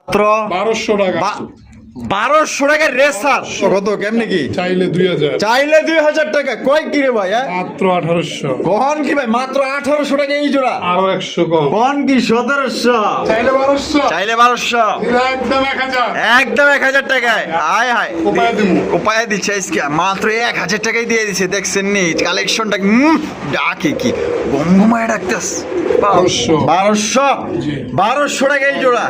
মাত্র 1200 টাকা। 1200 টাকা রেসার কত কেমনে কি চাইলে 2000, চাইলে 2000 টাকা কয় কি রে ভাই মাত্র 1800। কখন কি ভাই মাত্র 1800 টাকা এই জোড়া আরো 100 কম। কখন কি 1700 চাইলে 1200, চাইলে 1200 একদম 1000। একদম 1000 টাকায় আয় হায় উপায় দিমু। উপায় দিচ্ছে আজকে মাত্র 1000 টাকায় দিয়ে দিছে দেখছেন নি কালেকশনটা ডাকে কি গঙ্গমায় ডাকতেস 1200, 1200 জি। 1200 টাকা এই জোড়া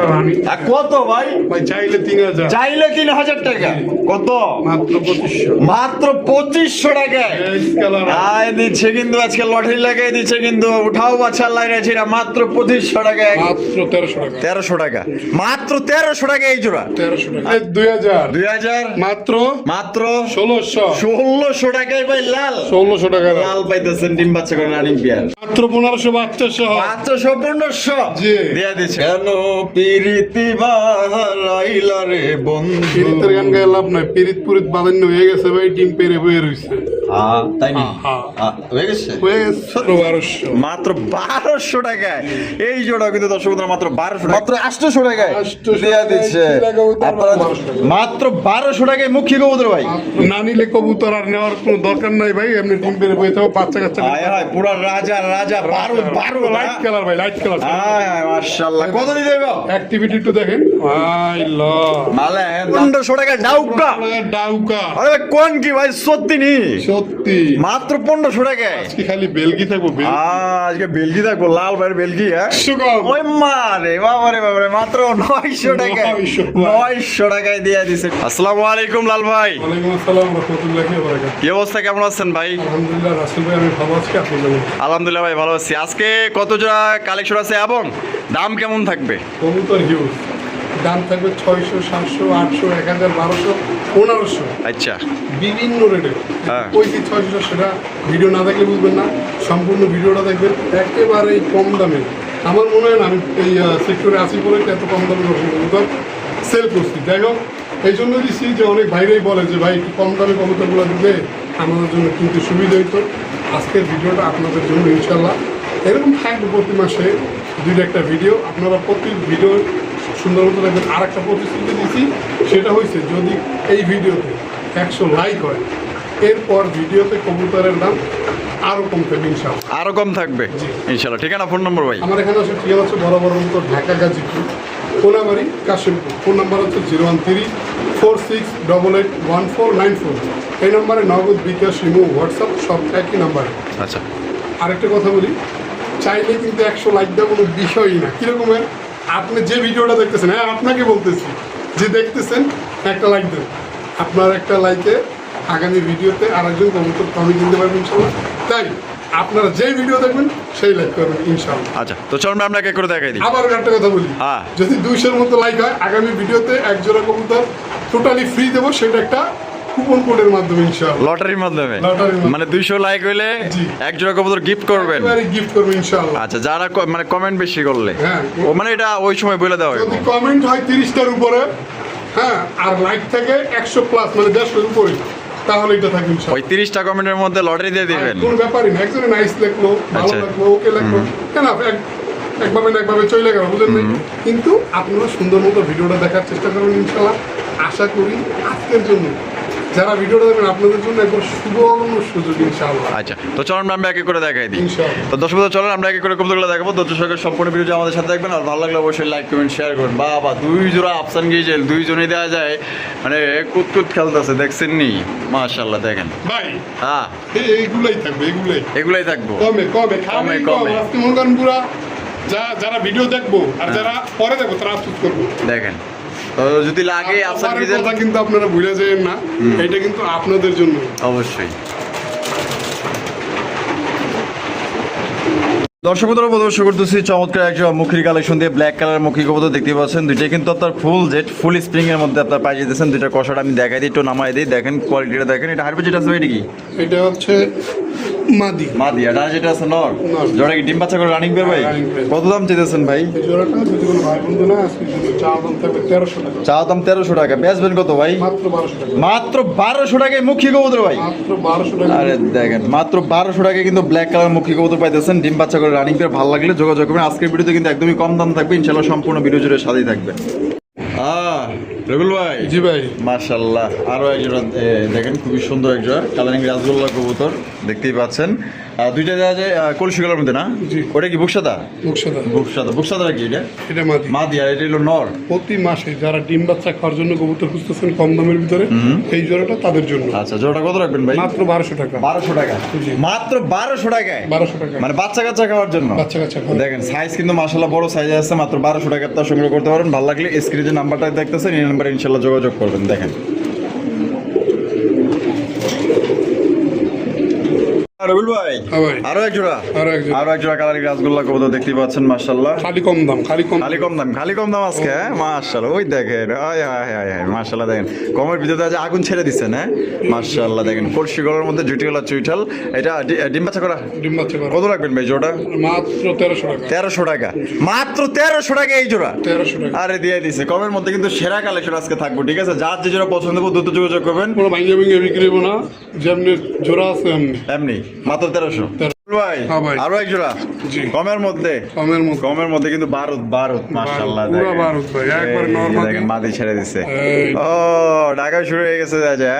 আর কত ভাই ভাই চাইলে 3000, চাইলে 3000 টাকা কত মাত্র 2500। মাত্র 2500 টাকায় এই কালার আয় দিচ্ছে কিন্তু আজকে লটারি লাগাই দিচ্ছে কিন্তু উঠাও বাচ্চা লাগাইছে এটা মাত্র 2500 টাকায় মাত্র 1300 টাকা। 1300 টাকা মাত্র 1300 টাকা এই জোড়া 1300 টাকা। এই 2000, 2000 মাত্র মাত্র 1600, 1600 টাকায় ভাই লাল 1600 টাকা। লাল পাইতেছেন ডিম বাচ্চা করে রানিং পেয়ার মাত্র 1500 বাচ্চা সহ। মাত্র 1500 জি। দিয়া দিচ্ছে কেন পিরিতি বাহারাইলা রে বন্ধু পিরিতের গান গায়ে লাভ নাই, পিরিত পুরিত বাদান্য হয়ে গেছে ভাই, ডিম পেরে বয়ে রইছে। তাই নি হ্যাঁ। হয়ে গেছে হয়ে গেছে 1200। মাত্র 1200 টাকায় এই জোড়া কিন্তু দর্শক বন্ধুরা মাত্র 1200 মাত্র 800 টাকায় 800 দেয়া দিচ্ছে টাকায় কবুতর, আপনারা 1200 টাকা। মাত্র 1200 টাকায় মুখী কবুতর ভাই না নিলে কবুতর আর নেওয়ার কোনো দরকার নাই ভাই, এমনি ডিম পেরে বয়ে থাকো বাচ্চা কাচ্চা। আয় হায় পুরা রাজা রাজা বারুদ বারুদ লাইট কালার ভাই, লাইট কালার। আয় হায় মাশাআল্লাহ কত দিতে দেব অ্যাক্টিভিটি একটু দেখেন। ভাই ল মালে 1500 টাকা ডাউকা ডাউকা, আরে ভাই, কোন কি ভাই সত্যি নি সত্যি মাত্র 1500 টাকায় আজকে খালি বেলগি থাকবো। আজকে বেলগি দেখো লাল ভাইয়ের বেলগি হ্যাঁ সুগম ওই মারে বাবারে বাবারে মাত্র 900 টাকায় 900 টাকায় দিয়ে দিছে আসসালামু আলাইকুম লাল ভাই ওয়ালাইকুম আসসালাম রাহমাতুল্লাহি ওয়া বারাকাতুহু। কি অবস্থা কেমন আছেন ভাই আলহামদুলিল্লাহ রাসেল ভাই, আমি ভালো আছি, আপনি কেমন? আলহামদুলিল্লাহ ভাই ভালো আছি আজকে কত জোড়া কালেকশন আছে এবং দাম কেমন থাকবে কবুতর হিউজ, দাম থাকবে 600, 700, 800, 1000, 1200, 1500, আচ্ছা বিভিন্ন রেটের। হ্যাঁ। ওই যে 600 সেটা ভিডিও না দেখলে বুঝবেন না, সম্পূর্ণ ভিডিওটা দেখবেন একেবারেই কম দামে। আমার মনে হয় না আমি এই সেক্টরে আসি বলে এত কম দামে কবুতর সেল করছি। যাই হোক, এই জন্য দিচ্ছি যে অনেক ভাইরাই বলে যে ভাই একটু কম দামে কবুতরগুলো দিলে আমাদের জন্য কিন্তু সুবিধা হইতো। আজকের ভিডিওটা আপনাদের জন্য ইনশাল্লাহ এরকম থাকবে প্রতি মাসে 2-1টা ভিডিও। আপনারা প্রতি ভিডিও সুন্দর মতো দেখবেন। আর একটা প্রতিশ্রুতি দিচ্ছি, সেটা হয়েছে যদি এই ভিডিওতে 100 লাইক হয়, এরপর ভিডিওতে কবুতরের দাম আরও কম থাকবে ইনশাল্লাহ। আরো কম থাকবে ইনশাআল্লাহ ঠিকানা ফোন নম্বর ভাই আমার এখানে আছে ঠিকানা হচ্ছে বরাবর মতো ঢাকা গাজীপুর, কোনাবাড়ি, কাশিমপুর। ফোন নাম্বার হচ্ছে 013-4688-1494। এই নম্বরে নগদ, বিকাশ, ইমো, হোয়াটসঅ্যাপ সব একই নাম্বারে। আচ্ছা আরেকটা কথা বলি, চাইলে কিন্তু 100 লাইক দেওয়া কোনো বিষয়ই না। কীরকমের, আপনি যে ভিডিওটা দেখতেছেন, হ্যাঁ আপনাকে বলতেছি যে দেখতেছেন, একটা লাইক দেন। আপনার একটা লাইকে আগামী ভিডিওতে আরেকজন কবুতর কমে কিনতে পারবেন ইনশাল্লাহ। তাই আপনারা যেই ভিডিও দেখবেন সেই লাইক করবেন ইনশাল্লাহ। আচ্ছা তো চলুন আমরা আপনাকে করে দেখাই দিই আবার একটা কথা বলি, হ্যাঁ। যদি 200-র মতো লাইক হয়, আগামী ভিডিওতে এক জোড়া কবুতর টোটালি ফ্রি দেবো, সেটা একটা কুপন কোডের মাধ্যমে ইনশাআল্লাহ। লটারির মাধ্যমে লটারির মাধ্যমে। মানে 200 লাইক হইলে জি। এক জোড়া কবুতর গিফট করবেন গিফট করবো ইনশাআল্লাহ। আচ্ছা যারা মানে কমেন্ট বেশি করলে হ্যাঁ। ও মানে এটা ওই সময় বলে দেওয়া হবে যদি কমেন্ট হয় 30টার উপরে, হ্যাঁ, আর লাইক থাকে 100+ মানে 150-এর উপরে, তাহলে এটা থাকবে ওই ইনশাআল্লাহ। 30টা কমেন্টের মধ্যে লটারি দিয়ে দিবেন কোনো ব্যাপারই না, একজনে নাইস লাগলো, ভালো আচ্ছা। লাগলো, ওকে লাগলো, কেন একভাবে না একভাবে চলে গেল, বুঝলেন নাই? কিন্তু আপনারা সুন্দর মতো ভিডিওটা দেখার চেষ্টা করবেন ইনশাআল্লাহ। আশা করি আজকের জন্য যারা ভিডিওটা দেখবেন আপনাদের জন্য একবার সুবর্ণ সুযোগ ইনশাআল্লাহ। আচ্ছা তো চলুন আমরা একে করে দেখাই দিই ইনশাআল্লাহ। তো দর্শক বন্ধু, চলুন আমরা একে করে কবুতরগুলো দেখাবো। দর্শকের সম্পূর্ণ ভিডিও আমাদের সাথে দেখবেন আর ভালো লাগলে অবশ্যই লাইক কমেন্ট শেয়ার করুন। বাবা 2 জোড়া আফসান গিয়েছিল, 2জনই দেওয়া যায় মানে কুতকুত খেলতেছে দেখছেন নি মাশাআল্লাহ দেখেন ভাই হ্যাঁ এইগুলাই থাকবে, এগুলাই থাকবো কমে কমে, কমে কমে। আজকে মনে করেন পুরা যারা ভিডিও দেখবো আর যারা পরে দেখবো তারা আফসোস করবো। দেখেন তো যদি লাগে আফসান আপনার গিয়েছিল কথা কিন্তু আপনারা ভুলে যাবেন না, এটা কিন্তু আপনাদের জন্য। অবশ্যই। দর্শক বন্ধুরা প্রদর্শন করতেছি চমৎকার একটা মুখির কালেকশন দিয়ে ব্ল্যাক কালার মুখী কবুতর দেখতে পাচ্ছেন। দুইটাই কিন্তু আপনার ফুল জেট ফুল স্প্রিং এর মধ্যে আপনার পাই যেতেছেন। দুইটা কষাটা আমি দেখাই দিই, একটু নামাই দিই, দেখেন কোয়ালিটিটা দেখেন। এটা হারবে যেটা আছে এটা কি এটা হচ্ছে মাদি। মাদি আর যেটা আছে নর, নর। জোড়া কি ডিম বাচ্চা করে রানিং বের ভাই? রানিং বের। কত দাম চাইতেছেন ভাই? এই জোড়াটা যদি কোনো ভাই বন্ধু না আজকে যদি চা দাম থাকবে 1300 টাকা, চা দাম 1300 টাকা, বেচবেন কত ভাই? মাত্র 1200 টাকা, মাত্র 1200 টাকায় মুখী কবুতর ভাই। মাত্র 1200 টাকা। আরে দেখেন মাত্র 1200 টাকায় কিন্তু ব্ল্যাক কালার মুখী কবুতর পাইতেছেন, ডিম বাচ্চা করে রানিং পেয়ার। ভালো লাগলে যোগাযোগ করবেন। আজকের ভিডিওতে কিন্তু একদমই কম দাম থাকবে ইনশাআল্লাহ, সম্পূর্ণ ভিডিও জুড়ে সাথেই থাকবে। রবিউল ভাই, জি ভাই, মাশাআল্লাহ আরো এক জোড়া দেখেন, খুবই সুন্দর এক জোড়া কালারিং রাজগোল্লা কবুতর দেখতেই পাচ্ছেন। দুইটা দেওয়া যায় কলসি কালার মধ্যে না? জি। ওটা কি বুকসাদা? মুখসাদা। বুকসাদা কি এটা? এটা মাদি। মাদি, আর এটা হলো নর। প্রতি মাসে যারা ডিম বাচ্চা খাওয়ার জন্য কবুতর খুঁজতেছেন কম দামের ভিতরে, এই জোড়াটা তাদের জন্য। আচ্ছা, জোড়াটা কত রাখবেন ভাই? মাত্র 1200 টাকা। 1200 টাকা? জি। মাত্র 1200 টাকায়? 1200 টাকা, মানে বাচ্চা কাচ্চা খাওয়ার জন্য? বাচ্চা কাচ্চা খাওয়া। দেখেন সাইজ কিন্তু মাশাআল্লাহ বড় সাইজ আছে, মাত্র 1200 টাকা আপনারা সংগ্রহ করতে পারেন। ভালো লাগলে স্ক্রিনে যে নাম্বারটা দেখতেছেন এই নাম্বারে ইনশাআল্লাহ যোগাযোগ করবেন। দেখেন রবিউল ভাই, হ্যাঁ ভাই, আরো এক জোড়া, আরো এক জোড়া। আরো এক জোড়া কালারিং রাজগোল্লা কবুতর দেখতেই পাচ্ছেন মাশাআল্লাহ। খালি কম দাম, খালি কম খালি কম দাম আজকে, হ্যাঁ মাশাআল্লাহ। ওই দেখেন, আয় হায় হায় হায় মাশাআল্লাহ, দেখেন কমের ভিতরে আজ আগুন ছেড়ে দিচ্ছেন, হ্যাঁ মাশাআল্লাহ। দেখেন কলসি গলার মধ্যে জুটিওয়ালা চুইঠাল, এটা ডিম বাচ্চা করা। ডিম বাচ্চা করা। কত রাখবেন ভাই জোড়া? মাত্র 1300 টাকা। 1300 টাকা? মাত্র 1300 টাকা এই জোড়া? 1300 টাকা। আরে দিয়ে দিছে। কমের মধ্যে কিন্তু সেরা কালেকশন আজকে থাকবো, ঠিক আছে? যার যে জোড়া পছন্দ হবে দ্রুত যোগাযোগ করবেন। কোনো ভাঙ্গে ভেঙে বিক্রি হবো না, যেমনি জোড়া আছে এমনি। এমনি মাত্র 1300 ভাই। হ্যাঁ ভাই। আরো এক জোড়া জি। কমের মধ্যে, কমের মধ্যে কিন্তু বারুদ মাশাআল্লাহ। পুরো দেখেন বারুদ ভাই, একবার নরমাল। দেখেন মাদি ছেড়ে দিছে। এই। ও ঢাকা শুরু হয়ে গেছে যা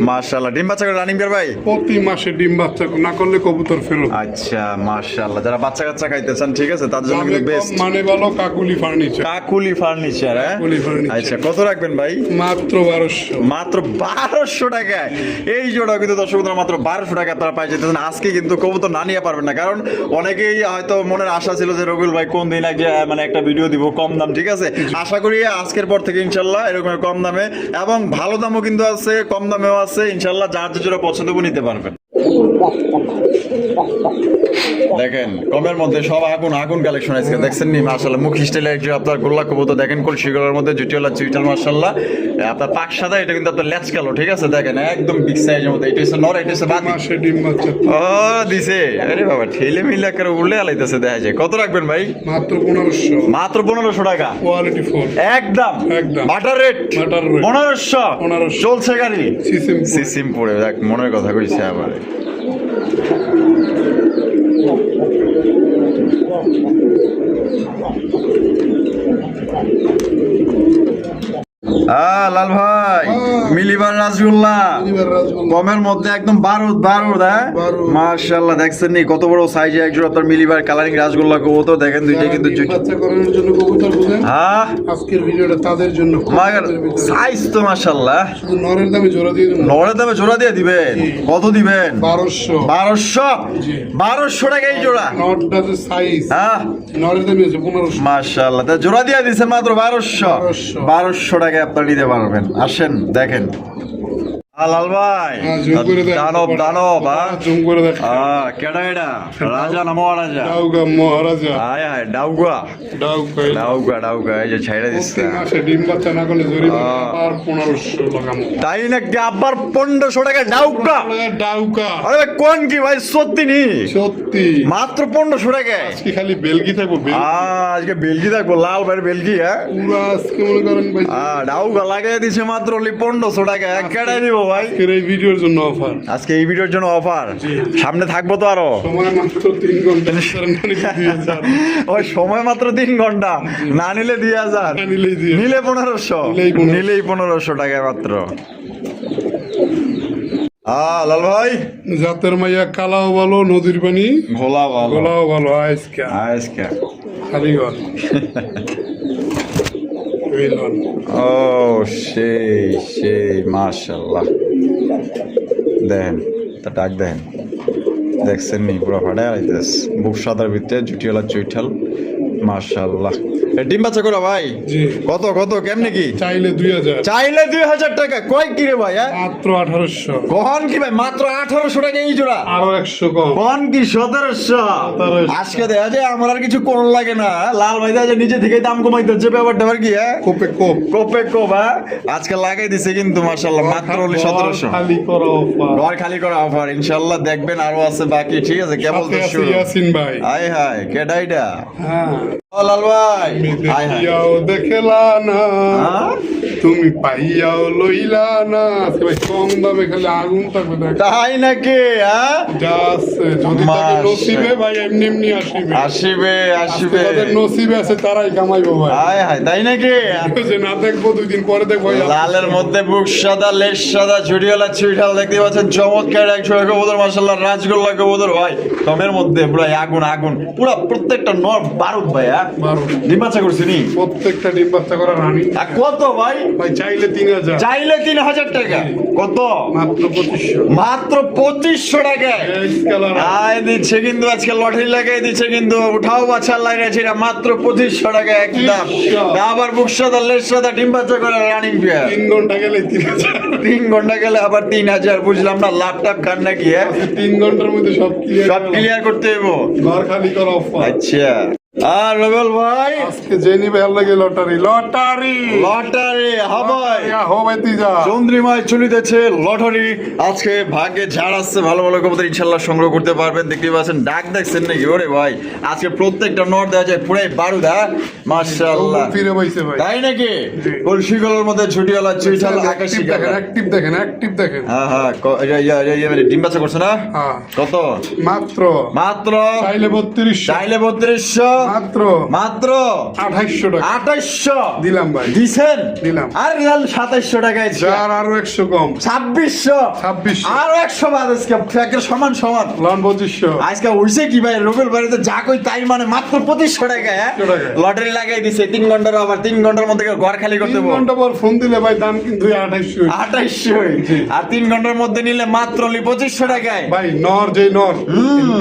মাশাআল্লাহ। ডিম বাচ্চা করে রানিং বের ভাই? প্রতি মাসে ডিম বাচ্চা না করলে কবুতর ফেরত। আচ্ছা মাশাআল্লাহ, যারা বাচ্চা কাচ্চা খাইতে চান, ঠিক আছে, তাদের জন্য দামে কিন্তু কম, বেস্ট। মানে ভালো, কাকুলি ফার্নিচার। কাকুলি ফার্নিচার, হ্যাঁ কাকুলি ফার্নিচার। আচ্ছা, কত রাখবেন ভাই? মাত্র 1200। মাত্র 1200 টাকায় এই জোড়া কিন্তু দর্শক বন্ধুরা মাত্র 1200 টাকা আপনারা পাই যেতেছেন। আজকে কিন্তু কবুতর না নিয়ে পারবেন না, কারণ অনেকেই হয়তো মনের আশা ছিল যে রবিউল ভাই কোন দিন আগে মানে একটা ভিডিও দিব কম দাম, ঠিক আছে? আশা করি আজকের পর থেকে ইনশাল্লাহ এরকম কম দামে এবং ভালো দামও কিন্তু আছে, কম দামেও আছে ইনশাল্লাহ। যার যে জোড়া পছন্দ করে নিতে পারবেন। দেখেন কমের মধ্যে সব আগুন কালেকশন আজকে দেখছেন নি মাশাআল্লাহ। মুখ স্টাইলে একটু আপনার গোল্লা কবুতর দেখেন, কলসি গলার মধ্যে জুটিওয়ালা চুইটাল মাশাআল্লাহ। আপনার পাক সাদা, এটা কিন্তু আপনার লেজ কালো, ঠিক আছে? দেখেন একদম বিগ সাইজের মধ্যে। এটা হচ্ছে নর, এটা হচ্ছে বাদি। মাসে ডিম বাচ্চা। ও দিছে, আরে বাবা ঠেলে মিলে করে উল্লে আলাইতেছে দেখা যায়। কত রাখবেন ভাই? মাত্র 1500। মাত্র 1500 টাকা? কোয়ালিটি ফুল একদম একদম। Butter rate. Butter rate. 1500 চলছে গাড়ি। সিসিম সিসিম পড়ে দেখ, মনের কথা কইছে আবার। লাল ভাই, মিলিবার রাসগোল্লা কমের মধ্যে একদম বারুদ, হ্যাঁ মাশাআল্লাহ। দেখছেন নি কত বড় সাইজে একজন আপনার মিলিবার কালারিং রাসগোল্লা কবুতর। দেখেন দুইটা কিন্তু বাচ্চা করানোর জন্য কবুতর বুঝেন। হ্যাঁ আজকের ভিডিওটা তাদের জন্য। সাইজ তো মাশাআল্লাহ। শুধু নরের দামে জোড়া দিয়ে দেবেন। নরের দামে জোড়া দিয়ে দিবেন? কত দিবেন? 1200। 1200 টাকা এই জোড়া? নটটা যে সাইজ, হ্যাঁ নরের দামে আছে 1500। মাশাআল্লাহ, তা জোড়া দিয়ে দিছেন মাত্র 1200। 1200 টাকায় আপনারা নিতে পারবেন। আসেন দেখেন লাল ভাই, দানব জুম করে দেখ। কেডা এটা? রাজা না মহারাজা? ডাউগা মহারাজা। আয় হায় ডাউগা, এই যে ছাইড়া দিচ্ছে। প্রতি মাসে ডিম বাচ্চা না করলে জরিমানা আর 1500 লাগামু। তাই নাকি? আবার 1500 টাকা ডাউগা? ডাউগা। আরে ভাই কোন কি ভাই, সত্যি নি? সত্যি মাত্র 1500 টাকায়? আজকে খালি বেলগি থাকবো। আজকে বেলগি থাকবো, লাল ভাই বেলগি। হ্যাঁ পুরো আজকে মনে করেন ভাই ডাউগা লাগাই দিছে মাত্র 1500 টাকা। কেডাই দিব ভাই? আজকের এই ভিডিওর জন্য অফার। আজকে এই ভিডিওর জন্য অফার, সামনে থাকবো তো আরো। সময় মাত্র 3 ঘন্টা। ওই সময় মাত্র 3 ঘন্টা, না নিলে 2000, নিলে 1500, নিলেই 1500 টাকা মাত্র। লাল ভাই, জাতের মাইয়া কালাও ভালো, নদীর পানি ঘোলাও ভালো। আজকে খালি ঘর। ও সেই মাশাআল্লাহ। দেখেন তা ডাক দেখেন, দেখছেন নি পুরো ফাটায় আইতেস। বুক সাদার ভিতরে জুটিওয়ালা চুইঠাল মাশাআল্লাহ। ডিম বাচ্চা করা ভাই? জি। কত কেমনে কি? চাইলে 2000। চাইলে 2000 টাকা? কয় কি রে ভাই? মাত্র 1800। কখন কি ভাই? মাত্র 1800 টাকা এই জোড়া? আরো 100 কম। কখন কি 1700? আজকে দেখা যায় আমার আর কিছু কোন লাগে না। লাল ভাই দেখা যায় নিজে থেকে দাম কমাইতে হচ্ছে, ব্যাপারটা আবার কি? কোপে কোপ। আজকে লাগাই দিছে কিন্তু মাশাআল্লাহ মাত্র 1700। ঘর খালি করা অফার ইনশাআল্লাহ। দেখবেন আরো আছে বাকি, ঠিক আছে? কেবল তো শুরু। ইয়াসিন ভাই। হায় হায় কেডা এটা? হ্যাঁ ও লাল ভাই তুমি হাই হাই দেখিয়াও দেখলা না, হ্যাঁ? তুমি পাইয়াও লইলা না। আজকে ভাই কম দামে খালি আগুন থাকবে দেখ। তাই নাকি হ্যাঁ যা আছে যদি তাকে নসিবে ভাই এমনি এমনি আসিবে। আসিবে আসিবে তাদের নসিবে আছে তারাই কামাইবো ভাই। হাই হাই তাই নাকি যে না দেখবো 2 দিন পরে দেখবো ভাই। লালের মধ্যে বুক সাদা লেশ সাদা ঝুড়িওয়ালা চুইঠাল দেখতে পাচ্ছেন চমৎকার 100 কবুতর মাশাআল্লাহ রাজগোল্লা কবুতর ভাই কমের মধ্যে পুরো আগুন আগুন পুরো প্রত্যেকটা নর বারুদ ভাই হ্যাঁ ডিম বাচ্চা করছি নি প্রত্যেকটা ডিম বাচ্চা করা রানী। আর কত ভাই ভাই চাইলে 3000, চাইলে 3000 টাকা কত মাত্র 2500। মাত্র 2500 টাকায় এই কালার আয় দিচ্ছে কিন্তু আজকে লটারি লাগাই দিচ্ছে কিন্তু উঠাও বাচ্চা লাগাইছে এটা মাত্র 2500 টাকা একদম 2500 আবার বুক সাদা লেশ সাদা ডিম বাচ্চা করে রানিং পেয়ার 3 ঘন্টা গেলে 3000। 3 ঘন্টা গেলে আবার 3000 বুঝলাম না ল্যাপটপ খান নাকি হ্যাঁ 3 ঘন্টার মধ্যে সব সব ক্লিয়ার করতে হইব ঘর খালি করা অফার। আচ্ছা আর রবেল ভাই আজকে যে নিবে আর লাগে লটারি লটারি লটারি হবাই হবে তিজা। চন্দ্রিমায় চলিতেছে লটারি আজকে ভাগ্যে ঝাড় আসছে ভালো ভালো কবুতর ইনশাল্লাহ সংগ্রহ করতে পারবেন দেখতে পাচ্ছেন ডাক দেখছেন নাকি ওরে ভাই আজকে প্রত্যেকটা নট দেওয়া যায় পুরাই বারুদা মাশাআল্লাহ ফিরে বইছে ভাই। তাই নাকি জি। কলসিগুলোর মধ্যে ছুটিওয়ালা চুইঠাল আকাশি অ্যাক্টিভ দেখেন, অ্যাক্টিভ দেখেন, অ্যাক্টিভ দেখেন। হ্যাঁ হ্যাঁ ডিম বাচ্চা করছে না হ্যাঁ কত মাত্র মাত্র চাইলে 3200, চাইলে 3200 মাত্র মাত্র 2800 টাকা 2800 দিলাম ভাই। দিছেন দিলাম। আর রিয়াল 2700 টাকায় যার আরো 100 কম 2600 2600 আরো 100 বাদ আজকে ফ্যাকের সমান সমান লন 2500। আজকে হইছে কি ভাই রবেল বাড়িতে যা কই তাই মানে মাত্র 2500 টাকায় 2500 টাকায়। লটারি লাগাই দিছে 3 ঘন্টার আবার 3 ঘন্টার মধ্যে ঘর খালি করতে 3 হবে ঘন্টা পর ফোন দিলে ভাই দাম কিন্তু 2800। 2800 আর 3 ঘন্টার মধ্যে নিলে মাত্র 2500 টাকায় ভাই নর যে নর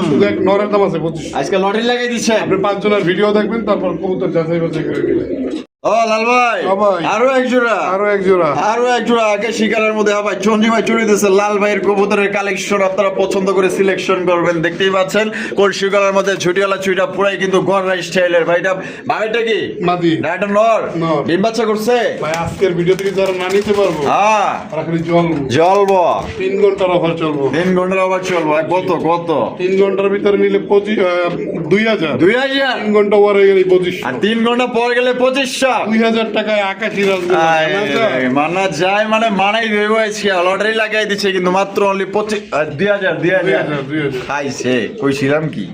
শুধু এক নরের দাম আছে 2500। আজকে লটারি লাগাই দিছে আপনি 5 জনের ভিডিও দেখবেন তারপর কবুতর যাচাই বাছাই করে নেবেন। ও লাল ভাই হ্যাঁ ভাই। আরো এক জোড়া আরো এক জোড়া আরো এক জোড়া আগে শিকারের মধ্যে ভাই চন্ডি ভাই চলে দিতেছে লাল ভাইয়ের কবুতরের কালেকশন আপনারা পছন্দ করে সিলেকশন করবেন দেখতেই পাচ্ছেন কলসি কালার মধ্যে ঝুটিওয়ালা চুইটা পুরাই কিন্তু গড় স্টাইলের ভাইটা ভাইটা কি মাদি রাইটার নর নর। ডিম বাচ্চা করছে ভাই আজকের ভিডিও থেকে যারা না নিতে পারবো হ্যাঁ তারা খালি জল জ্বলবো 3 ঘন্টার অফার চলবো। 3 ঘন্টার আবার চলবো আর কত কত 3 ঘন্টার ভিতরে নিলে 2000, 2000 3 ঘন্টা পরে গেলে 2500, আর 3 ঘন্টা পর গেলে 2500 2000 টাকায় আকাশি রাজগোল্লা। মানা যায় মানে মানাই দেবো আজকে লটারি লাগাই দিচ্ছে কিন্তু মাত্র অনলি 2000 খাইছে কইছিলাম কি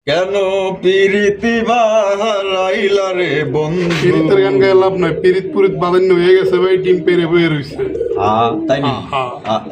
কেন পিরিতি বাহারাইলা রে বন্ধু পিরিতের গান গায়ে লাভ নাই, পিরিত পুরিত বাদান্য হয়ে গেছে ভাই, ডিম পেরে বয়ে রইছে। তাই নি হ্যাঁ।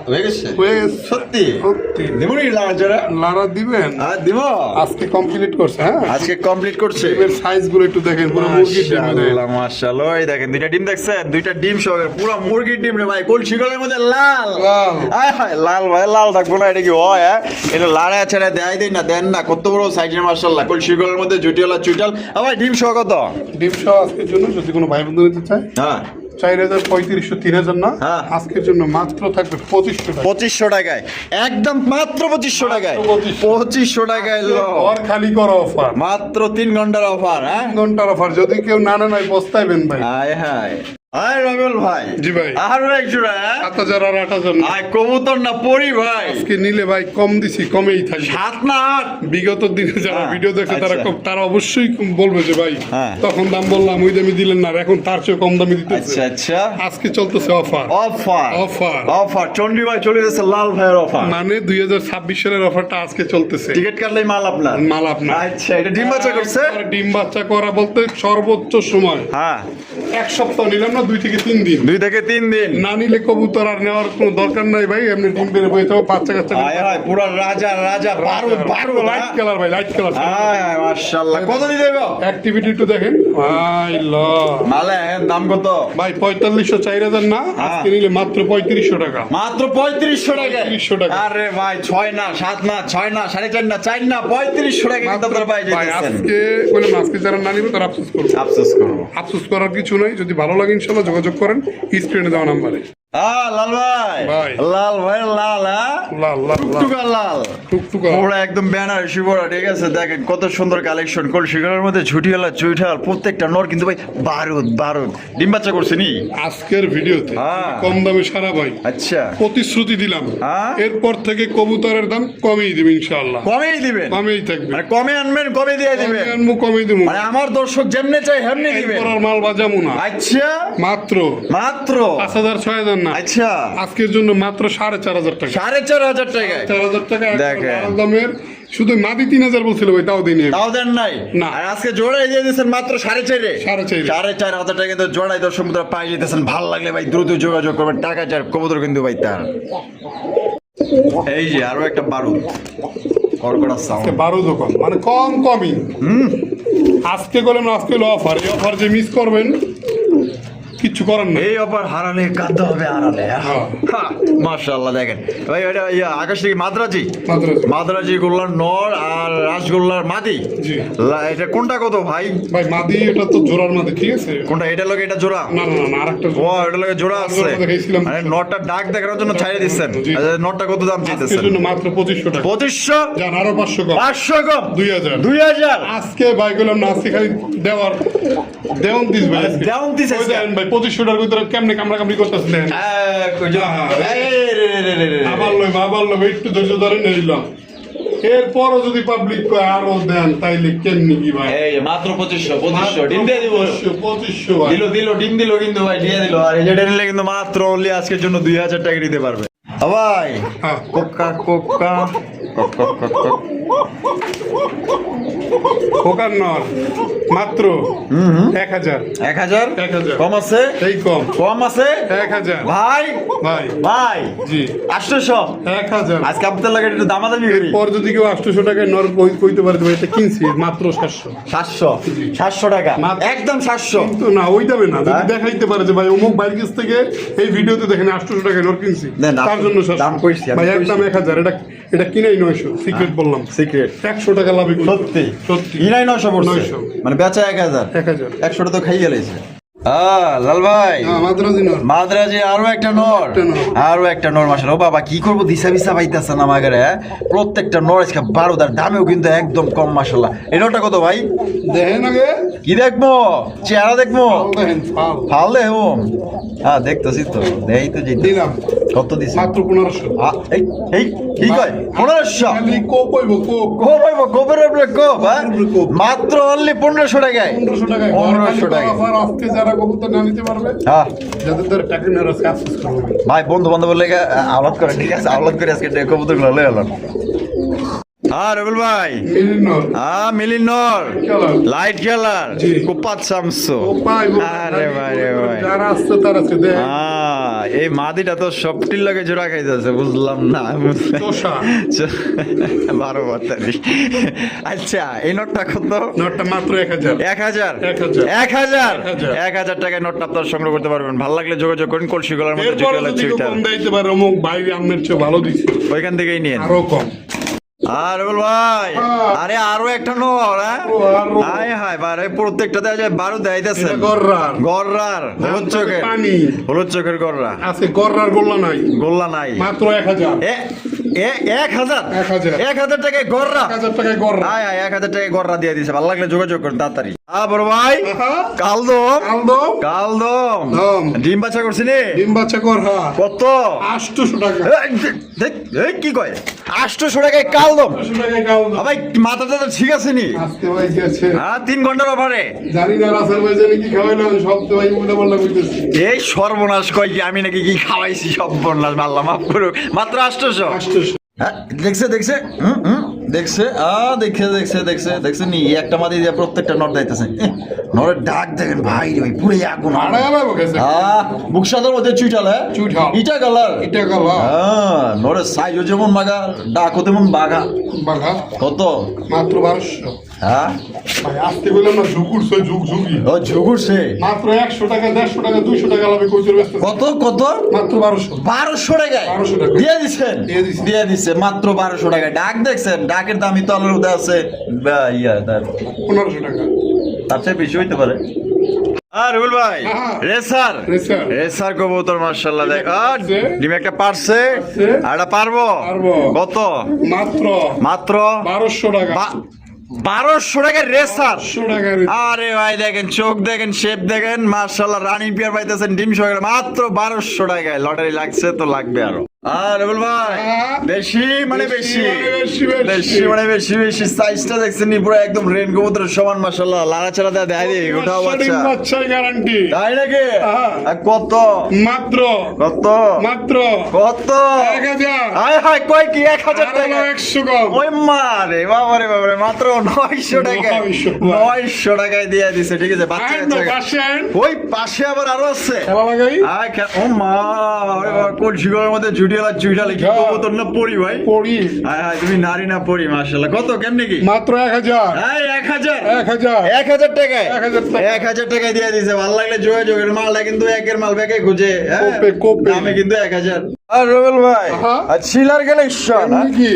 হয়ে গেছে হয়ে গেছে। সত্যি সত্যি। দেবনি লাজরা লারা দিবেন দিব আজকে কমপ্লিট করছে। হ্যাঁ আজকে কমপ্লিট করছে ডিমের সাইজ গুলো একটু দেখেন, পুরো মুরগির ডিম রে। মাশাআল্লাহ মাশাআল্লাহ এই দেখেন দুইটা ডিম দেখছেন দুইটা ডিম সহ পুরো মুরগির ডিম রে ভাই কলসি গলের মধ্যে লাল লাল। আয় হায় লাল ভাই লাল থাকবো না এটা কি হয় হ্যাঁ এটা লাড়া ছেড়ে দেয় দিন না দেন না কত বড় সাইজের মাশাআল্লাহ কলসি গলের মধ্যে জুটিওয়ালা চুইটাল ভাই ডিম সহ কত ডিম সহ আজকের জন্য যদি কোনো ভাই বন্ধু নিতে চায় হ্যাঁ 4000, 3500, 3000 না, হ্যাঁ। আজকের জন্য মাত্র থাকবে 2500 টাকা। 2500 টাকায় একদম মাত্র 2500 টাকায় 2500 টাকায় ঘর খালি করা অফার, মাত্র 3 ঘন্টার অফার হ্যাঁ 3 ঘন্টার অফার। যদি কেউ না নাই পস্তাইবেন ভাই। হায় হায় আয় রবেল ভাই জি ভাই। আরো এক জোড়া 7000 আর 8000 না। আয় কবুতর না পরি ভাই আজকে নিলে ভাই কম দিছি, কমেই থাকবে। 7 না 8 বিগত দিনে যারা হ্যাঁ, ভিডিও দেখে তারা আচ্ছা। তারা অবশ্যই বলবে যে ভাই হ্যাঁ। তখন দাম বললাম ওই দামে দিলেন না, আর এখন তার চেয়ে কম দামে দিতেছে। আচ্ছা আচ্ছা আজকে চলতেছে অফার, অফার অফার। অফার চন্ডি ভাই চলে যাচ্ছে লাল ভাইয়ের অফার মানে 2026 সালের অফারটা আজকে চলতেছে। টিকিট কাটলেই মাল আপনার মাল আপনার। আচ্ছা এটা ডিম বাচ্চা করছে আর ডিম বাচ্চা করা বলতে সর্বোচ্চ সময় হ্যাঁ 1 সপ্তাহ নিলাম না, 2 থেকে 3 দিন। 2 থেকে 3 দিন না নিলে কবুতর আর নেওয়ার কোনো দরকার নাই ভাই, এমনি ডিম পেরে বইতে হবে, বাচ্চা কাচ্চা হায় হায় পুরো রাজা রাজা বারুদ বারুদ লাইট কালার ভাই, লাইট কালার। হায় হায় মাশাআল্লাহ কত দিতে দেব অ্যাক্টিভিটি একটু দেখেন ভাই ল মালে দাম কত ভাই 4500, 4000 না, আজকে নিলে মাত্র 3500 টাকা। মাত্র 3500 টাকা 3500 টাকা। আরে ভাই 6 না 7 না 6 না 4.5 না 4 না 3500 টাকা কিন্তু আপনারা পাই ভাই যেতেছেন আজকে বলে আজকে যারা না নিবে তারা আফসোস করবে। আফসোস করব আফসোস করার কিছু নাই, যদি ভালো লাগে ইনশাল্লাহ যোগাযোগ করেন স্ক্রিনে দেওয়া নাম্বারে। লাল ভাই ভাই। লাল ভাই লাল লাল, লাল, লাল। টুকটুকা লাল টুকটুকা। পুরো একদম ব্যানার শিবরা, ঠিক আছে? দেখেন কত সুন্দর কালেকশন, কলসিগুলোর মধ্যে ঝুটিওয়ালা চুইঠাল প্রত্যেকটা নর কিন্তু ভাই বারুদ বারুদ। ডিম বাচ্চা করছে নি? আজকের ভিডিওতে হ্যাঁ। কম দামে সারা ভাই আচ্ছা, প্রতিশ্রুতি দিলাম, হ্যাঁ। এরপর থেকে কবুতরের দাম কমেই দিবে ইনশাআল্লাহ। কমেই দিবেন? কমেই থাকবে, মানে কমে আনবেন, কমে দিয়ে দিবেন? কমেই দেবো। মানে আমার দর্শক যেমনে চাই হেমনে দিবেন? এরপর আর মাল বাজামো না। আচ্ছা, মাত্র মাত্র 5,000 6,000 না, আচ্ছা আজকের জন্য মাত্র 4,500 টাকা। 4,500 টাকায় 4,000 টাকা দেখেন। একদম দামের। শুধু মাদি 3,000 বলছিল ভাই, তাও দিইনি আমি। তাও দেন নাই? না। আর আজকে জোড়াই দিয়ে দিয়েছেন মাত্র 4,500। 4,500 4,500 টাকা কিন্তু জোড়াই দর্শক মুদ্রা পাই যেতেছেন। ভালো লাগলে ভাই দ্রুত যোগাযোগ করবেন। টাকা চার কবুতর কিন্তু ভাই তার। এই যে আরো একটা বারুদ, কড়কড়া সাউন্ড। 12 দোকান মানে কমই। আজকে করলাম, আজকে হলো অফার। এই অফার যে মিস করবেন কিচ্ছু করার নেই। এই অফার হারালে কাঁদতে হবে হারালে। হ্যাঁ। মাশাআল্লাহ, দেখেন ভাই এটা আকাশ থেকে মাদ্রাজি, মাদ্রাজি। মাদ্রাজি গোল্লার নর আর রাসগোল্লার মাদি। জি। এটা কোনটা কত ভাই? ভাই মাদি এটা তো জোড়ার মাদি, ঠিক আছে? কোনটা? এটা লোক এটা জোড়া? না না না, আরেকটা ও এটা লোকে জোড়া আছে। জোড়া দেখাইছিলাম। মানে নটটা ডাক দেখানোর জন্য ছাইড়ে দিচ্ছেন। জি। আচ্ছা, নটটা কত দাম আজকের চাইতেছেন? জন্য মাত্র 2,500 টাকা। 2500? জান আরো 500 কম। 500 কম? 2,000। 2000? আজকে ভাই গেলাম না, আজকে খালি দেওয়ার দেওয়ান দিস ভাই আজকে। দেওয়ান দিস ওই আজকে? দেন ভাই 2,500 টাকার ভিতরে কেমনে কামড়া কামড়ি করতেছেন দেখেন। আবার লইব একটু ধৈর্য ধরে নিলাম। এরপরও যদি পাবলিক আরো দেন তাইলে কেমনি কি ভাই? এই মাত্র 2500 ডিম দিয়ে দিব। 2,500 ভাই। দিল ডিম দিল কিন্তু ভাই দিয়ে দিল। আর এই যেটা নিলে কিন্তু মাত্র অনলি আজকের জন্য 2000 টাকা দিতে পারবে। ভাই হ্যাঁ। কোকা কোকা কক কক কক কক। খোকার নর মাত্র 1,000। 1000? 1000 কম আছে? এই কম কম আছে 1,000 ভাই। ভাই। ভাই জি 800। 1,000। আজকে আপনাদের লাগে একটু দামাদামি করি। পর যদি কেউ 800 টাকায় নর কইতে পারে ভাই এটা কিনছি মাত্র 700। 700 টাকা মাত্র। একদম 700। কিন্তু না ওই দামে না, যদি হ্যাঁ? দেখাইতে পারে যে ভাই অমুক বাইরের কাছ থেকে এই ভিডিওতে দেখেন 800 টাকায় নর কিনছি, দেন, তার জন্য 700। দাম কইছি, আমি ভাই কইছি। একদম 1,000। এটা কিনাই 900, সিক্রেট বললাম। সিক্রেট 100 টাকা লাভই করছি। সত্যি সত্যি। ইনাই 900 পড়ছে 900 মানে বেচা 1000। 1,000। 100টা তো খাই গেলেছে। লাল ভাই হ্যাঁ মাদ্রাজি নর। মাদ্রাজি আরো একটা নর, আরো একটা নর। মাশাআল্লাহ। ও বাবা কি করবো, দিশা বিসা পাইতেছে না আমাদের। প্রত্যেকটা নর আজকে 12 দার দামেও কিন্তু একদম কম। মাশাআল্লাহ। এই নরটা কত ভাই? দেখেন আগে কি দেখবো? চেহারা দেখবো? দেখেন ফাল ফাল দে ও। হ্যাঁ দেখতেছি তো, দেই তো যেতে। দিলাম কত দিছে? মাত্র 1500। এই এই কি কয় 1500? খালি কোপ হইব কোপ। কোপ হইব, কোপের উপরে কোপ। হ্যাঁ কোপ। মাত্র অনলি 1500 টাকায়। 1500 টাকায় 1500 টাকা। অফার আজকে যারা কবুতর না নিতে পারবে, হ্যাঁ যাদের ধরে টাকা নেওয়ার আছে অ্যাক্সেস করবে। ভাই বন্ধু বান্ধব লেগে আওলাদ করে, ঠিক আছে? আওলাদ করে আজকে কবুতর গুলো লয়ে এলাম। রবিল ভাই মিলিন নর। মিলিন নর কালার। লাইট কালার জি। কুপাত শামসু। ও পাই বল। আরে ভাই রে ভাই। যারা আসছে তার আছে দেখ। এই মাদিটা তো সবটির লাগে জোড়া খাইতেছে, বুঝলাম না। চোষা। 12 আচ্ছা এই নোটটা কত? নটটা মাত্র 1,000। 1000 1000 1000 1000 1000 টাকায় নোটটা আপনারা সংগ্রহ করতে পারবেন। ভালো লাগলে যোগাযোগ করুন। কলসিগলার মধ্যে এরপর জুটিওয়ালা যদি কেউ চুইটার, কম দিতে পারে অমুক বাইরে আমনের চেয়ে ভালো দিচ্ছে, ওইখান থেকেই নিয়েন। আরো কম। আর বল ভাই আরে আরো একটা নর। আরো। হাই হাই বারে প্রত্যেকটা দেয়া যায় 12 দেয়াইতেছে। এটা গররার। গররার হলুদ চোখের, পানি হলুদ চোখের গররা। আছে, গররার গোল্লা নাই, গোল্লা নাই। মাত্র 1,000। 1000 1000 টাকায় গররা। 1,000 টাকায় গররা। হাই হাই 1000 টাকায় গররা দিয়ে দিছে। ভালো লাগলে যোগাযোগ করুন তাড়াতাড়ি। বড় ভাই আহা, কালদম আলদম। কালদম দম। ডিম বাচ্চা করছি নি? ডিম বাচ্চা গরহা কত? 800 টাকা। এই কি কয় 800 টাকায় কালদম? 800 টাকায় গাও। ভাই মাথাটা তো ঠিক আছে নি? আজকে ভাই গেছে, 3 ঘন্টার ওভারে। জানি না রাসেল ভাই জানি কি খাওয়াইলাম, সব তো ভাই উল্টা পাল্টা কইতেছি। এই সর্বনাশ কয় কি আমি নাকি কি খাওয়াইছি? সর্বনাশ, আল্লাহ মাফ করুক। মাত্র 800। 800। দেখছে দেখছে দেখছে দেখছে নি একটা মাদি দিয়ে প্রত্যেকটা নট দিতেছে। নরের ডাক দেখেন ভাই রে ভাই, পুরো আগুন। আড়াই ভাই গেছে। বুক সাদার মধ্যে চুইটাল। হ্যাঁ চুইঠাল। ইটা কালার। এটা গালা। নরের সাইজও যেমন বাঘা, ডাকও তেমন বাঘা। বাঘা কত? মাত্র 1200। হ্যাঁ ভাই আজকে বললাম না ঝুকুর সই ঝুকি। ও ঝুগুরছে। মাত্র 100 টাকা 150 টাকা 200 টাকা লাভে কইতে ব্যস্ত। কত কত? মাত্র 1200। 1200 টাকায় 1200 টাকা। দিয়ে দিচ্ছেন? দিয়ে দিছি। দিয়ে দিচ্ছে মাত্র 1200 টাকায়। ডাক দেখছেন? ডাকের দামই তো আলোর মধ্যে আছে 1500 টাকা। তার চেয়ে বেশি হইতে পারে। আর রুবেল ভাই হ্যাঁ। Racer racer. রেসার কবুতর মাশাআল্লাহ দেখ আর পারছে। ডিম একটা পারছে আর এটা পারবো পারবো। কত মাত্র মাত্র 1200 টাকা। 1200 টাকা রেসার 1200 টাকার আরে ভাই দেখেন চোখ দেখেন শেপ দেখেন মাশাআল্লাহ রানিং পিয়ার পাইতেছেন ডিম সহকারে মাত্র 1200 টাকায় লটারি লাগছে তো লাগবে আরো আর রুবেল ভাই হ্যাঁ। বেশি মানে বেশি বেশি, বেশি। বেশি মানে বেশি বেশি সাইজটা দেখছেন নি পুরো একদম রেন কবুতরের সমান মাশাআল্লাহ লাড়াচাড়া দেয় দেয় রে ওঠাও বাচ্চা বাচ্চার গ্যারান্টি। তাই নাকি হ্যাঁ। আর কত মাত্র কত মাত্র কত 1000। হায় হায় কয় কি 1000 আরো টাকা 100 কম। ওই মারে বাবারে বাবারে মাত্র 900 টাকা 900 টাকায় দিয়ে দিছে ঠিক আছে বাচ্চা আইন তো কাচ্চা পাশে আইন। ওই পাশে আবার আরো আছে খেলা লাগাই। আয় ও মা ওরে বাবা কলসিগড়ের মধ্যে জুটিয়ালা জুটিয়ালা কি কবুতর না পড়ি ভাই পড়ি। হায় হায় তুমি নারী না পড়ি মাশাআল্লাহ কত কেমনে কি মাত্র 1000। এই 1000 1000। 1000 টাকায় 1000 টাকা। 1000 টাকায় দিয়ে দিছে ভালো লাগলে যোগাযোগের মালটা কিন্তু একের মাল ব্যাগে খুঁজে হ্যাঁ? কোপে, কোপে। দামে কিন্তু 1000 আর রুবেল ভাই হ্যাঁ। আর চিলার কালেকশন কেমনে কি?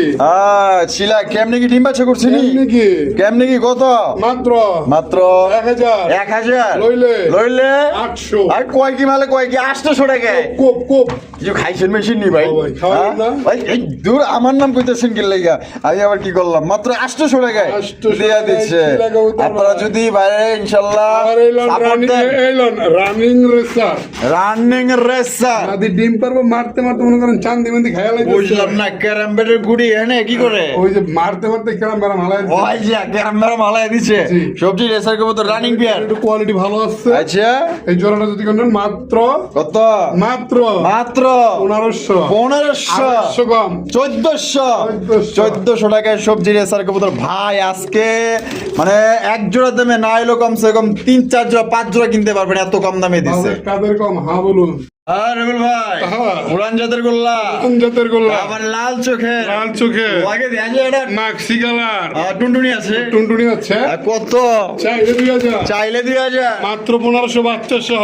চিলা কেমনে কি ডিম বাচ্চা করছিনি কেমনে কি? কেমনে কি কত মাত্র মাত্র 1000। 1000 লইলে। লইলে 800। আর কয় কি মালে কয় কি 800 টাকা কোপ কোপ। যে খাইছেন মেশিন নি ভাই ও ভাই, খাওয়াই না। ভাই এই দূর আমার নাম কইতেছেন কি লাগা আমি আবার কি করলাম মাত্র 800 টাকায় 800 দিয়া দিচ্ছে টাকায় চিলা কবুতর আপনারা ভাই। যদি বাইরে ইনশাআল্লাহ আর এলন রানিং এলন রানিং রেসার। রানিং রেসার আদি ডিম পারবো মারতে মারতে মনে করেন চান্দি মান্দি খাইয়া লাগছে। বুঝলাম না ক্যারামবেটের গুড়ি এনে কি করে ওই যে মারতে মারতে কেরাম বেরাম হালাই দিছে। ওই যে ক্যারামবেরা মালায় দিছে জি। সবজি রেসার করবো তো রানিং বিয়ার একটু কোয়ালিটি ভালো আছে। আচ্ছা এই জোড়াটা যদি করেন মাত্র কত মাত্র মাত্র 1500। 1500 800 কম। 1400 টাকায় সবজি রেসার কবুতর ভাই আজকে মানে এক জোড়া দামে না হইলো কমসে কম 3-4 জোড়া 5 জোড়া কিনতে পারবেন এত কম দামে দিছে তাদের কাদের কম হ্যাঁ বলুন। আর রুবেল ভাই হ্যাঁ। উড়ান জাতের গোল্লা কোন জাতের গোল্লা? আবার লাল চোখে লাল চোখে। লাগে দেখা যায় এটা মাক্সি কালার। টুনটুনি আছে টুনটুনি আছে। আর কত চাইলে 2000। চাইলে 2000 মাত্র 1500 বাচ্চা সহ।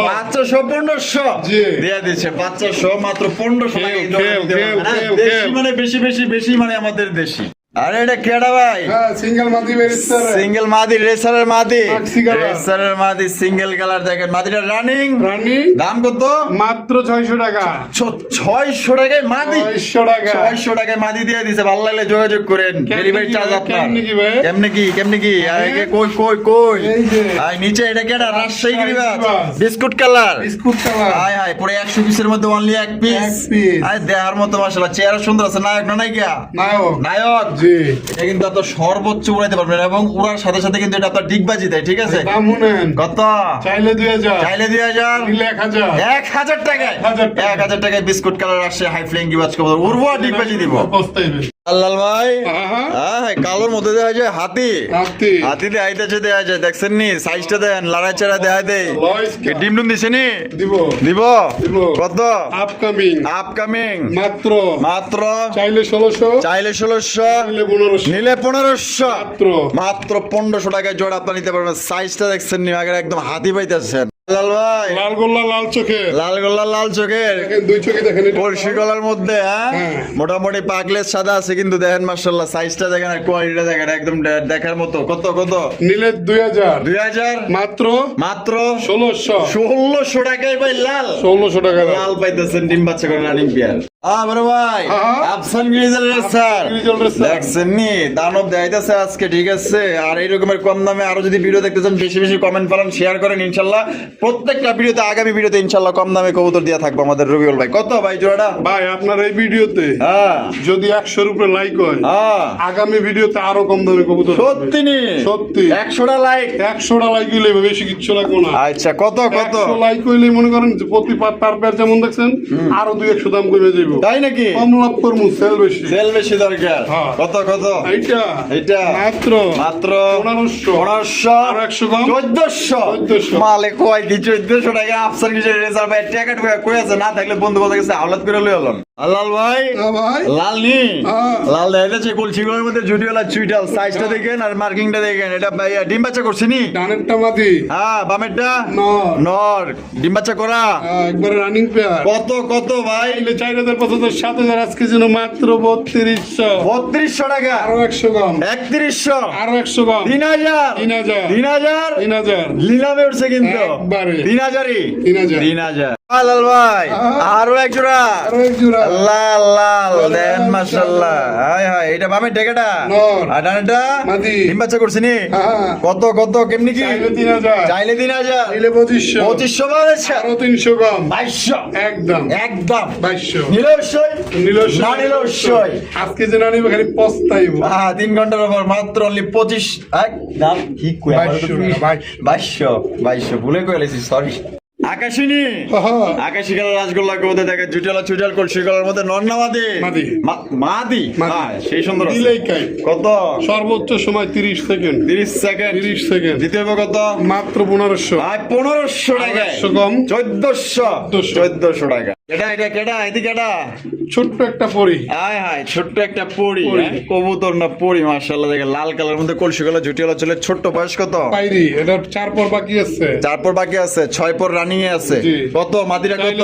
1500 জি। দিয়ে দিচ্ছে 500 মাত্র 1500 টাকা এই খেল, দোকানে দিতে খেল, পারবেন। খেল, দেশি খেল। মানে বেশি মানে আমাদের দেশি আরে এটা কেডা ভাই হ্যাঁ সিঙ্গেল মাদি বেরিস্টার। সিঙ্গেল মাদি রেসারের মাদি মাক্সি কালার। রেসারের মাদি সিঙ্গেল কালার দেখেন মাদিটা রানিং রানি দাম কত মাত্র 600 টাকা। 600 টাকায় মাদি 600 টাকা। 600 টাকায় মাদি দিয়ে দিছে ভালো লাগলে যোগাযোগ করেন কেমনে ডেলিভারি কি চার্জ ভাই? আপনার কেমনে কি ভাই? কেমনে কি আরে কই কই কই এই যে। আই নিচে এটা কেডা রাজশাহী গিরিবাজ গিরিবাজ। Biscuit colour biscuit colour. High high পুরো 100 পিসের মধ্যে অনলি এক পিস এক piece। আই দেহার মতো মাশাআল্লাহ চেহারা সুন্দর আছে নায়ক না নায়িকা নায়ক। নায়ক জি। এটা কিন্তু আপনার সর্বোচ্চ উড়াইতে পারবেন এবং উড়ার সাথে সাথে কিন্তু এটা আপনার ডিগবাজি দেয় ঠিক আছে দাম শুনেন। কত চাইলে 2000। চাইলে 2000 নিলে 1000। 1000 টাকায় 1000 টাকা। 1000 টাকায় বিস্কুট কালার আসছে হাই ফ্লেইং গিবাজ কবুতর উড়বো আর ডিগবাজি দিব পস্তাইবে। আল্লাল ভাই হ্যাঁ। হ্যাঁ কালোর মধ্যে দেখা যায় হাতি রাত্রি। হাতিতে আইতেছে দেখা যায় দেখছেন নি সাইজটা দেন লড়াই চাড়া দেখা দেয় লয়েস কি ডিম ডুম দিছে নি দিব। দিব দিব। কত আপকামিং। আপকামিং মাত্র মাত্র চাইলে 1600। চাইলে 1600 নিলে 1500। নিলে 1500 মাত্র। মাত্র 1500 টাকায় জোড়া আপনার নিতে পারবেন সাইজটা দেখছেন নি আগে একদম হাতি পাইতেছেন লাল ভাই লাল গোল্লা লাল চোখে। লাল গোল্লা লাল চোখের দেখেন দুই চোখে দেখেন এটা। কলসি গলার মধ্যে হ্যাঁ হ্যাঁ। মোটামুটি পাকলেস সাদা আছে কিন্তু দেখেন মাশাআল্লাহ সাইজটা দেখেন আর কোয়ালিটিটা দেখেন একদম দেখার মতো কত নিলে 2000। 2000 মাত্র মাত্র 1600। 1600 টাকায় ভাই লাল 1600 টাকা দাম। লাল পাইতেছেন ডিম বাচ্চা করে রানিং পিয়ার বড় ভাই হ্যাঁ। আফসান গ্রিজেল স্যার গ্রিজেল রেসার। দেখছেন নি দানব দেখাইতেছে আজকে ঠিক আছে আর এই রকমের কম দামে আরো যদি ভিডিও দেখতে চান বেশি কমেন্ট করেন শেয়ার করেন ইনশাআল্লাহ প্রত্যেকটা ভিডিওতে আগামী ভিডিওতে ইনশাআল্লাহ কম দামে কবুতর দিয়া থাকবো আমাদের রবিউল ভাই কত ভাই জোড়াটা ভাই আপনার এই ভিডিওতে হ্যাঁ যদি 100 এর উপরে লাইক হয় হ্যাঁ আগামী ভিডিওতে আরো কম দামে কবুতর পাবেন। সত্যি নি সত্যি। 100টা লাইক 100টা লাইক হইলে বেশি কিচ্ছু লাগবে না। আচ্ছা কত 100 লাইক হইলে মনে করেন যে প্রতি পার পেয়ার যেমন দেখছেন আরো 2-100 দাম কমে যাইব। তাই নাকি কম লাভ করবো সেল বেশি। সেল বেশি দরকার হ্যাঁ। কত এইটা এটা মাত্র মাত্র 1500 1500 আর 100 কম 1400 মালে কয় কি 1400 টাকা আফসার কিছু রেজাল্ট ভাই টাকা কই আছে না থাকলে বন্ধু বান্ধব কাছে আওলাদ করে লই হলন লাল ভাই হ্যাঁ ভাই। লাল নি হ্যাঁ। লাল দেখাচ্ছে কলসিগুলোর মধ্যে জুটিওয়ালা চুইটাল সাইজটা দেখেন আর মার্কিংটা দেখেন এটা ভাই ডিম বাচ্চা করছি নি ডানেরটা মাদি। হ্যাঁ বামেরটা নর। নর ডিম বাচ্চা করা একবারে রানিং পেয়ার। কত ভাই নিলে 4000 5,000 আজকের জন্য মাত্র 3200 3200 টাকা, আরো 100 কম, 3100, আরো 100 কম, 3000, 3000, 3000, 3000, নিলামে উঠছে কিন্তু একবারে 3000ই, 3000, 3000। লাল ভাই আরো এক জোড়া আরো এক জোড়া লাল লাল দেন মাশাআল্লাহ। হায় হায়, এটা বামে টেকেটা নর, আর ডানেটা মাদি। ডিম বাচ্চা করছে নি? হ্যাঁ। কত কত কেমনি কি? চাইলে 3000, চাইলে 3000, নিলে 2500, 2500 বলেছে, আরো 300 কম, 2200, একদম একদম 2200, নিলে অবশ্যই, না নিলে অবশ্যই। আজকে যে না নিবে খালি পস্তাইব। 3 ঘন্টার উপর মাত্র অনলি 25 দাম কি কই 2200 ভুলে কইলেছি, সরি। আকাশিনী আকাশি কালার রাসগোল্লা কোদে দেখে জুটালা চুটাল কলসি কালার মধ্যে নন্নামাদি মাদি। মাদি, হ্যাঁ সেই সুন্দর আছে। দিলেই খাই। কত? সর্বোচ্চ সময় 30 সেকেন্ড, 30 সেকেন্ড, 30 সেকেন্ড, দিতে হবে কত? মাত্র 1500, 1500 টাকা, 100 কম, 1400 টাকা। এটা এটা কেডা এদিকে কেডা? ছোট্ট একটা পরি, হায় হায়, ছোট্ট একটা পরি, পরি। কবুতর না পরি, মাশাআল্লাহ দেখে লাল কালার মধ্যে কলসি কালার জুটিয়ালা চলে। ছোট্ট বয়স কত? পাইরি, এটা 4 পর বাকি আছে, 4 পর বাকি আছে, 6 পর রানিং এ আছে। জি। কত মাদিরা কত?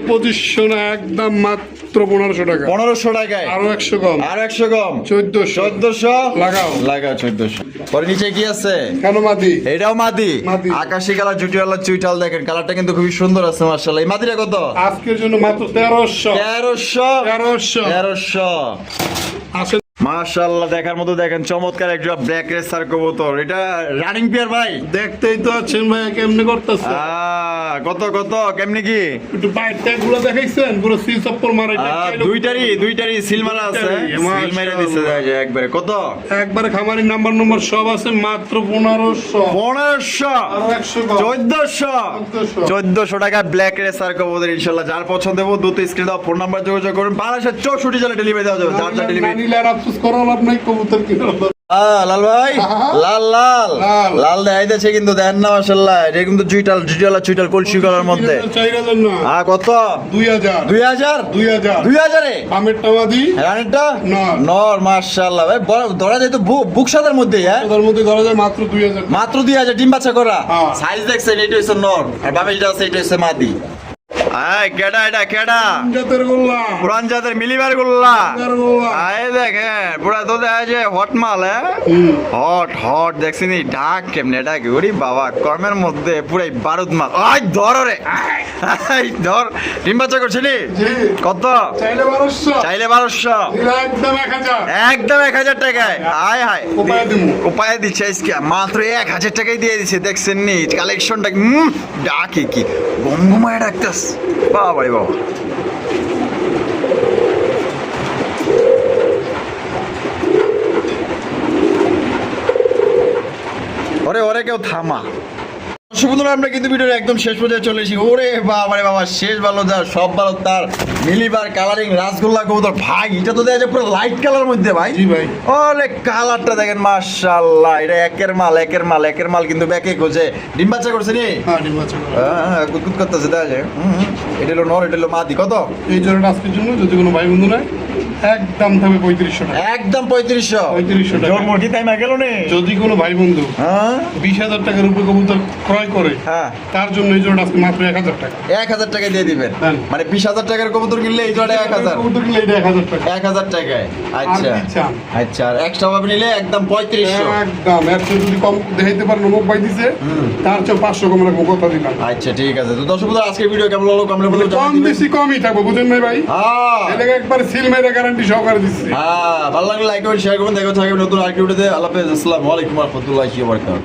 2500 না, একদম মাত্র 1500 টাকা, 1500 টাকায়, আরো 100 কম, আর 100 কম, 1400, লাগাও। লাগাও 1400। পরে নিচে কি আছে? কেন মাদি? এটাও মাদি, মাদি। আকাশি কালার জুটিওয়ালা চুইটাল দেখেন, কালারটা কিন্তু খুবই সুন্দর আছে মাশাআল্লাহ। এই মাদিরা কত? আজকের জন্য মাত্র 1300, 1300, 1300 আসেন। মাশাআল্লাহ দেখার মতো দেখেন, চমৎকার একটা ব্ল্যাক রেসার কবুতর। এটা রানিং পেয়ার ভাই, দেখতেই তো আছেন ভাই কেমনে করতেছে। কত কত কেমনি কি? একটু বাইর ট্যাগ গুলো দেখাইছেন, পুরো সিল চপ্পল মারা, দুইটারই সিল মারা আছে, দুইটারই, সিল মারা দিছে যায় একবারে। কত? একবারে খামারি নাম্বার নম্বর সব আছে, মাত্র 1500, 1500, আরো 100 কম, 1400, 1400 টাকা ব্ল্যাক রেসার কবুতর। ইনশাআল্লাহ যার পছন্দ হবে দ্রুত স্ক্রিনে দাও ফোন নাম্বার যোগাযোগ করুন। 64 জেলা ডেলিভারি দেওয়া যাবে, যার না ডেলিভারি। নিলে আর আফসোস করার লাভ নাই, কবুতর কিনে লাল ভাই, লাল লাল লাল। লাল দেখাইতেছে কিন্তু দেখেন না মাশাআল্লাহ, এটা কিন্তু চুইটাল কলসি কলার মধ্যে। চাইরা জন্য কত? 2000, 2000, 2000, 2000 এ আমেরটা মাদি, রানেরটা নর। নর, মাশাআল্লাহ ভাই ধরা যায় তো বুক সাদার মধ্যে। হ্যাঁ তার মধ্যে ধরা যায় মাত্র 2000, মাত্র 2000 ডিম বাচ্চা করা। হ্যাঁ। সাইজ দেখছেন, এটা হচ্ছে নর আর বামে যেটা আছে এটা হচ্ছে মাদি। কেডা এটা কেডা? জাতের গোল্লা, পুরান জাতের মিলিবার গোল্লা। জাতের গোল্লা। দেখেন পুরা তো দেখা যায় হট মাল। হট হট দেখছিনি ডাক কেমনে ডাক, ওরে বাবা কর্মের মধ্যে পুরাই বারুদ মাল। ধর রে, ধর। ডিম বাচ্চা করছিলি? জি। কত? চাইলে 1200, চাইলে 1200, নিলে একদম 1000, একদম 1000 টাকায়। হায় হায়, উপায় দিমু। উপায় দিচ্ছে আজকে মাত্র 1000 টাকায় দিয়ে দিছে। দেখছেন নি কালেকশনটা? ডাকে কি বঙ্গমায় ডাকতাস, বাবা রে বাবা। ওরে ওরে কেউ থামা। বন্ধুরা আমরা কিন্তু ভিডিওর একদম শেষ পর্যায়ে চলে এসেছি। ওরে বাবা রে বাবা, শেষ ভালো যার সব ভালো তার মিলিবার কালারিং রাসগোল্লা কবুতর ভাই। এটা তো দেখা যায় পুরো লাইট কালার মধ্যে ভাই। জি ভাই। ওরে কালারটা দেখেন মাশাআল্লাহ, এটা একের মাল কিন্তু ব্যাকে গোছে। ডিম বাচ্চা করছে নি? হ্যাঁ, ডিম বাচ্চা করা। হ্যাঁ কুতকুত করতেছে দেখা যায়। এটা হলো নর, এটা হলো মাদি। কত? এই জোড়াটা আজকের জন্য যদি কোনো ভাই বন্ধু নাই, একদম থাকবে 3500 টাকা, একদম 3500, 3500 টাকা। জোর মুরগি তাই গেল নে। যদি কোনো ভাই বন্ধু হ্যাঁ 20,000 টাকার উপরে কবুতর ক্রয় করে, হ্যাঁ তার জন্য এই জোড়াটা আজকে মাত্র 1000 টাকা। 1000 টাকা দিয়ে দিবেন। হ্যাঁ। মানে 20,000 টাকার কবুতর কিনলে এই জোড়া 1000, কবুতর কিনলে এটা 1000 টাকা। 1000 টাকায়। আচ্ছা আর কি চান? আচ্ছা, আর এক্সট্রা ভাবে নিলে একদম 3500। একদম এর চেয়ে যদি কম দেখাইতে পারেন, নমক পাই দিছে, তার চেয়ে 500 কম রাখবো, কথা দিলাম। আচ্ছা ঠিক আছে। তো দর্শক বন্ধুরা আজকের ভিডিও কেমন লাগলো কমেন্টে বলে কম জানিয়ে দিবেন। বেশি কমই থাকবো, বুঝেন নাই ভাই? হ্যাঁ এটাকে একবার সিল মেরে গ্যারান্টি সহকারে দিচ্ছি। ভালো লাগলে লাইক করুন, শেয়ার করুন। দেখা হচ্ছে আগামী নতুন আরেকটি ভিডিওতে। আল্লাহ হাফেজ, আসসালামু আলাইকুম ওয়া রাহমাতুল্লাহি ওয়া বারাকাতুহু।